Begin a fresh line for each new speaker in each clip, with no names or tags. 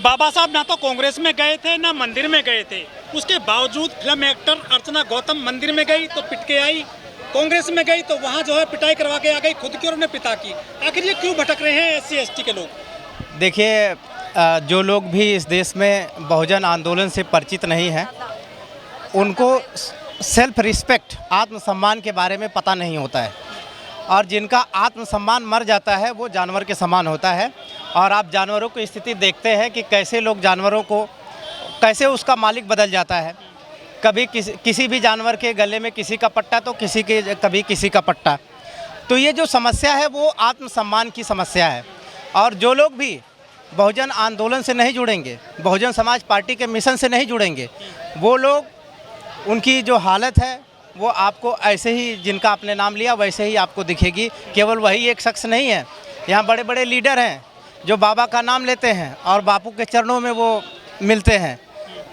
बाबा साहब ना तो कांग्रेस में गए थे ना मंदिर में गए थे, उसके बावजूद फिल्म एक्टर अर्चना गौतम मंदिर में गई तो पिट के आई, कांग्रेस में गई तो वहाँ जो है पिटाई करवा के आ गई, खुद की और अपने पिता की। आखिर ये क्यों भटक रहे हैं SC ST के लोग?
देखिए, जो लोग भी इस देश में बहुजन आंदोलन से परिचित नहीं हैं, उनको सेल्फ रिस्पेक्ट, आत्मसम्मान के बारे में पता नहीं होता है। और जिनका आत्मसम्मान मर जाता है वो जानवर के समान होता है। और आप जानवरों की स्थिति देखते हैं कि कैसे लोग जानवरों को, कैसे उसका मालिक बदल जाता है। कभी किसी भी जानवर के गले में किसी का पट्टा तो कभी किसी का पट्टा। तो ये जो समस्या है वो आत्मसम्मान की समस्या है। और जो लोग भी बहुजन आंदोलन से नहीं जुड़ेंगे, बहुजन समाज पार्टी के मिशन से नहीं जुड़ेंगे, वो लोग, उनकी जो हालत है वो आपको ऐसे ही, जिनका आपने नाम लिया वैसे ही आपको दिखेगी। केवल वही एक शख्स नहीं है, यहाँ बड़े बड़े लीडर हैं जो बाबा का नाम लेते हैं और बापू के चरणों में वो मिलते हैं।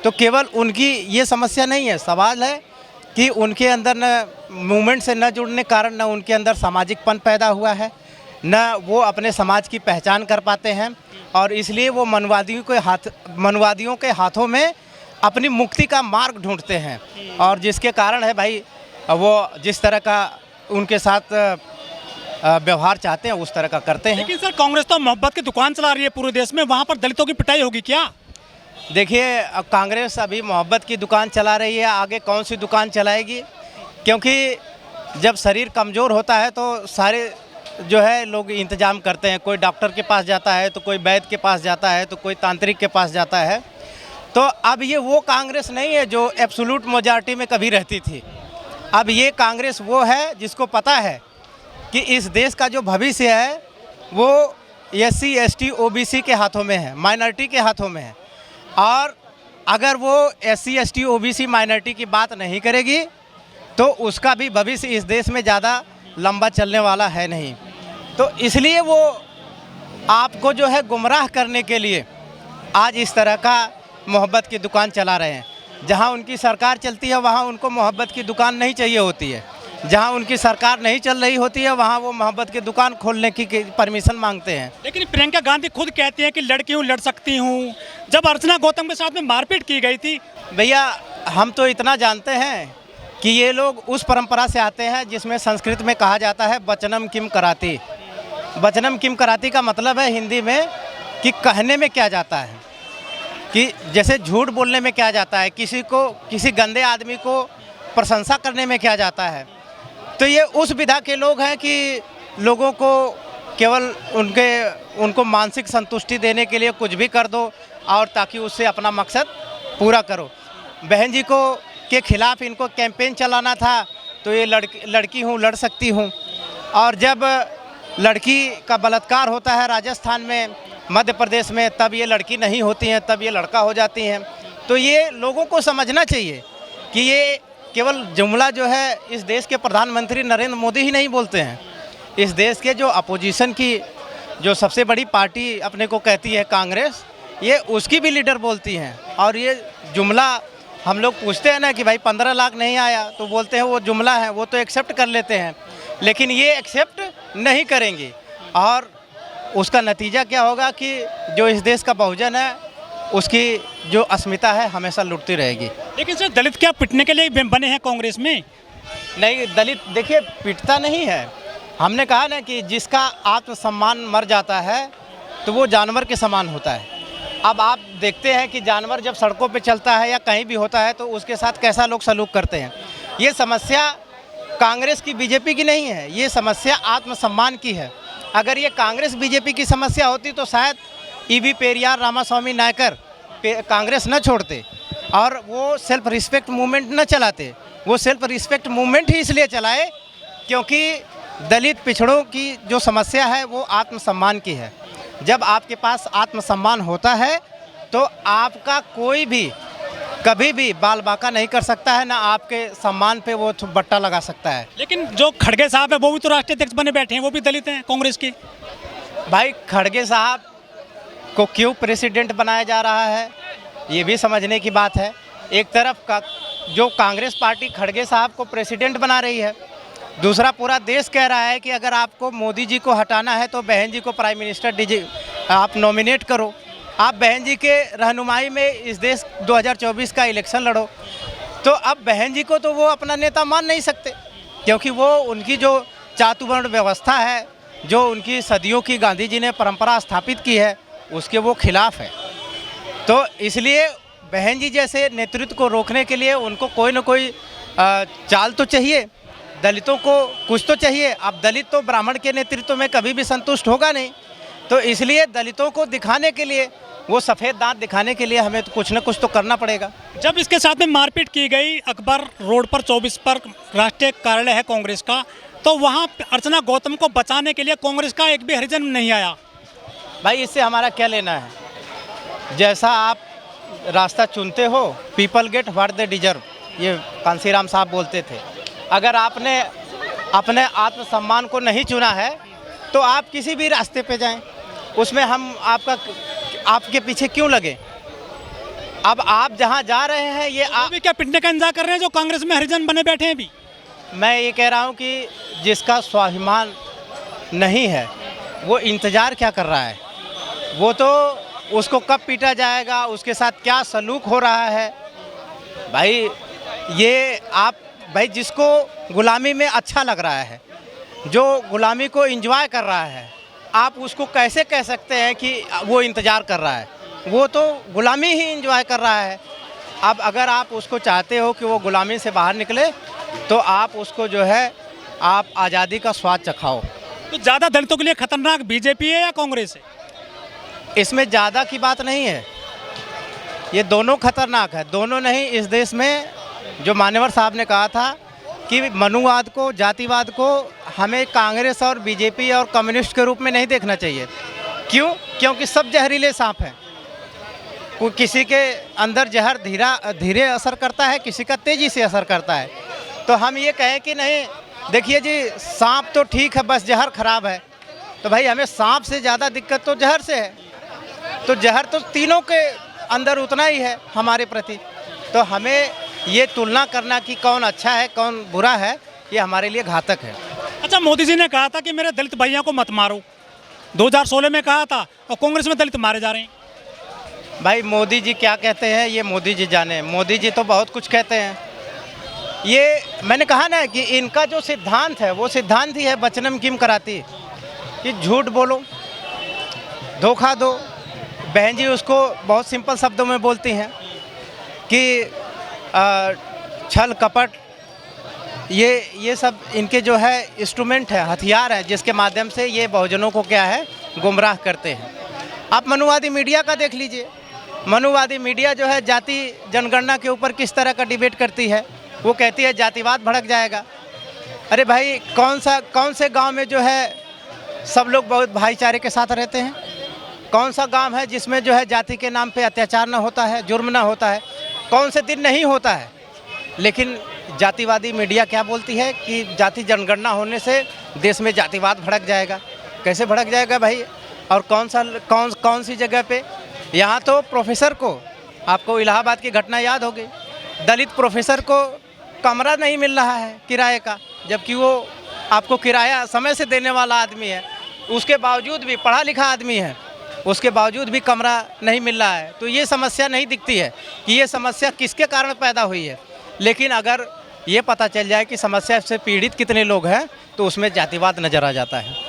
तो केवल उनकी ये समस्या नहीं है, सवाल है कि उनके अंदर न मूवमेंट से न जुड़ने कारण न उनके अंदर सामाजिकपन पैदा हुआ है, न वो अपने समाज की पहचान कर पाते हैं। और इसलिए वो मनवादियों के हाथों में अपनी मुक्ति का मार्ग ढूंढते हैं। और जिसके कारण है भाई, वो जिस तरह का उनके साथ व्यवहार चाहते हैं उस तरह का करते हैं।
लेकिन सर, कांग्रेस तो मोहब्बत की दुकान चला रही है पूरे देश में, वहाँ पर दलितों की पिटाई होगी क्या?
देखिए, कांग्रेस अभी मोहब्बत की दुकान चला रही है, आगे कौन सी दुकान चलाएगी? क्योंकि जब शरीर कमज़ोर होता है तो सारे जो है लोग इंतजाम करते हैं। कोई डॉक्टर के पास जाता है तो कोई वैद्य के पास जाता है तो कोई तांत्रिक के पास जाता है। तो अब ये वो कांग्रेस नहीं है जो एब्सोल्यूट मेजॉरिटी में कभी रहती थी। अब ये कांग्रेस वो है जिसको पता है कि इस देश का जो भविष्य है वो SC ST OBC के हाथों में है, माइनॉरिटी के हाथों में है। और अगर वो SC ST OBC माइनॉरिटी की बात नहीं करेगी तो उसका भी भविष्य इस देश में ज़्यादा लंबा चलने वाला है नहीं। तो इसलिए वो आपको जो है गुमराह करने के लिए आज इस तरह का मोहब्बत की दुकान चला रहे हैं। जहां उनकी सरकार चलती है वहां उनको मोहब्बत की दुकान नहीं चाहिए होती है। जहां उनकी सरकार नहीं चल रही होती है वहां वो मोहब्बत की दुकान खोलने की परमिशन मांगते हैं।
लेकिन प्रियंका गांधी खुद कहती हैं कि लड़की हूँ, लड़ सकती हूँ। जब अर्चना गौतम के साथ में मारपीट की गई थी,
भैया हम तो इतना जानते हैं कि ये लोग उस परंपरा से आते हैं जिसमें संस्कृत में कहा जाता है वचनम किम कराती। वचनम किम कराती का मतलब है हिंदी में कि कहने में क्या जाता है, कि जैसे झूठ बोलने में क्या जाता है, किसी गंदे आदमी को प्रशंसा करने में क्या जाता है। तो ये उस विधा के लोग हैं कि लोगों को केवल उनको मानसिक संतुष्टि देने के लिए कुछ भी कर दो और ताकि उससे अपना मकसद पूरा करो। बहन जी के खिलाफ इनको कैंपेन चलाना था तो ये लड़की हूँ, लड़ सकती हूँ। और जब लड़की का बलात्कार होता है राजस्थान में, मध्य प्रदेश में, तब ये लड़की नहीं होती हैं, तब ये लड़का हो जाती हैं। तो ये लोगों को समझना चाहिए कि ये केवल जुमला जो है इस देश के प्रधानमंत्री नरेंद्र मोदी ही नहीं बोलते हैं। इस देश के जो अपोजिशन की जो सबसे बड़ी पार्टी अपने को कहती है कांग्रेस, ये उसकी भी लीडर बोलती हैं। और ये जुमला हम लोग पूछते हैं ना कि भाई 15 लाख नहीं आया, तो बोलते हैं वो जुमला है, वो तो एक्सेप्ट कर लेते हैं। लेकिन ये एक्सेप्ट नहीं करेंगे और उसका नतीजा क्या होगा कि जो इस देश का बहुजन है उसकी जो अस्मिता है हमेशा लुटती रहेगी।
लेकिन सर, दलित क्या पिटने के लिए बने हैं कांग्रेस में?
नहीं, दलित देखिए पिटता नहीं है। हमने कहा ना कि जिसका आत्मसम्मान मर जाता है तो वो जानवर के समान होता है। अब आप देखते हैं कि जानवर जब सड़कों पे चलता है या कहीं भी होता है तो उसके साथ कैसा लोग सलूक करते हैं। ये समस्या कांग्रेस की बीजेपी की नहीं है, ये समस्या आत्मसम्मान की है। अगर ये कांग्रेस बीजेपी की समस्या होती तो शायद ईवी पेरियार, रामास्वामी नायकर कांग्रेस न छोड़ते और वो सेल्फ रिस्पेक्ट मूवमेंट न चलाते। वो सेल्फ रिस्पेक्ट मूवमेंट ही इसलिए चलाए क्योंकि दलित पिछड़ों की जो समस्या है वो आत्मसम्मान की है। जब आपके पास आत्मसम्मान होता है तो आपका कोई भी कभी भी बाल बाका नहीं कर सकता है, ना आपके सम्मान पे वो बट्टा लगा सकता है।
लेकिन जो खड़गे साहब है वो भी तो राष्ट्रीय अध्यक्ष बने बैठे हैं, वो भी दलित हैं कांग्रेस के।
भाई खड़गे साहब को क्यों प्रेसिडेंट बनाया जा रहा है ये भी समझने की बात है। एक तरफ का जो कांग्रेस पार्टी खड़गे साहब को प्रेसिडेंट बना रही है, दूसरा पूरा देश कह रहा है कि अगर आपको मोदी जी को हटाना है तो बहन जी को प्राइम मिनिस्टर आप नॉमिनेट करो। आप बहन जी के रहनुमाई में इस देश 2024 का इलेक्शन लड़ो, तो अब बहन जी को तो वो अपना नेता मान नहीं सकते, क्योंकि वो उनकी जो चातुवर्ण व्यवस्था है, जो उनकी सदियों की गांधी जी ने परंपरा स्थापित की है, उसके वो खिलाफ है। तो इसलिए बहन जी जैसे नेतृत्व को रोकने के लिए उनको कोई ना कोई चाल तो चाहिए, दलितों को कुछ तो चाहिए। अब दलित तो ब्राह्मण के नेतृत्व में कभी भी संतुष्ट होगा नहीं, तो इसलिए दलितों को दिखाने के लिए, वो सफ़ेद दांत दिखाने के लिए हमें तो कुछ ना कुछ तो करना पड़ेगा।
जब इसके साथ में मारपीट की गई अकबर रोड पर 24 पर राष्ट्रीय कार्यालय है कांग्रेस का, तो वहाँ अर्चना गौतम को बचाने के लिए कांग्रेस का एक भी हरिजन नहीं आया।
भाई इससे हमारा क्या लेना है? जैसा आप रास्ता चुनते हो, people get what they deserve, ये कांसीराम साहब बोलते थे। अगर आपने अपने आत्मसम्मान को नहीं चुना है तो आप किसी भी रास्ते पे जाएं, उसमें हम आपके पीछे क्यों लगे? अब आप जहां जा रहे हैं ये आप
भी क्या पिटने का इंतजार कर रहे हैं जो कांग्रेस में हरिजन बने बैठे हैं भी?
मैं ये कह रहा हूं कि जिसका स्वाभिमान नहीं है वो इंतज़ार क्या कर रहा है? वो तो उसको कब पीटा जाएगा, उसके साथ क्या सलूक हो रहा है। भाई ये आप, भाई जिसको गुलामी में अच्छा लग रहा है, जो गुलामी को एंजॉय कर रहा है, आप उसको कैसे कह सकते हैं कि वो इंतज़ार कर रहा है? वो तो गुलामी ही एंजॉय कर रहा है। अब अगर आप उसको चाहते हो कि वो गुलामी से बाहर निकले, तो आप उसको जो है आप आज़ादी का स्वाद चखाओ।
तो ज़्यादा दलितों के लिए खतरनाक बीजेपी है या कांग्रेस है?
इसमें ज़्यादा की बात नहीं है, ये दोनों खतरनाक है। दोनों नहीं, इस देश में जो मान्यवर साहब ने कहा था कि मनुवाद को, जातिवाद को हमें कांग्रेस और बीजेपी और कम्युनिस्ट के रूप में नहीं देखना चाहिए। क्यों? क्योंकि सब जहरीले सांप हैं। किसी के अंदर जहर धीरे असर करता है, किसी का तेज़ी से असर करता है। तो हम ये कहें कि नहीं, देखिए जी, सांप तो ठीक है, बस जहर खराब है। तो भाई हमें सांप से ज़्यादा दिक्कत तो जहर से है। तो जहर तो तीनों के अंदर उतना ही है हमारे प्रति। तो हमें ये तुलना करना कि कौन अच्छा है कौन बुरा है, ये हमारे लिए घातक है।
अच्छा, मोदी जी ने कहा था कि मेरे दलित भैया को मत मारो, 2016 में कहा था, और कांग्रेस में दलित मारे जा रहे हैं।
भाई मोदी जी क्या कहते हैं ये मोदी जी जाने। मोदी जी तो बहुत कुछ कहते हैं। ये मैंने कहा ना कि इनका जो सिद्धांत है वो सिद्धांत ही है वचनम किम कराती, कि झूठ बोलो, धोखा दो। बहन जी उसको बहुत सिंपल शब्दों में बोलती हैं कि छल कपट, ये सब इनके जो है इंस्ट्रूमेंट है, हथियार है, जिसके माध्यम से ये बहुजनों को क्या है गुमराह करते हैं। आप मनुवादी मीडिया का देख लीजिए। मनुवादी मीडिया जो है जाति जनगणना के ऊपर किस तरह का डिबेट करती है। वो कहती है जातिवाद भड़क जाएगा। अरे भाई कौन से गांव में जो है सब लोग बहुत भाईचारे के साथ रहते हैं? कौन सा गांव है जिसमें जो है जाति के नाम पे अत्याचार ना होता है, जुर्म ना होता है? कौन से दिन नहीं होता है? लेकिन जातिवादी मीडिया क्या बोलती है कि जाति जनगणना होने से देश में जातिवाद भड़क जाएगा। कैसे भड़क जाएगा भाई? और कौन सी जगह पे? यहाँ तो प्रोफेसर को, आपको इलाहाबाद की घटना याद होगी, दलित प्रोफेसर को कमरा नहीं मिल रहा है किराए का, जबकि वो आपको किराया समय से देने वाला आदमी है। उसके बावजूद भी पढ़ा लिखा आदमी है, उसके बावजूद भी कमरा नहीं मिल रहा है। तो ये समस्या नहीं दिखती है कि ये समस्या किसके कारण पैदा हुई है। लेकिन अगर ये पता चल जाए कि समस्या से पीड़ित कितने लोग हैं, तो उसमें जातिवाद नज़र आ जाता है।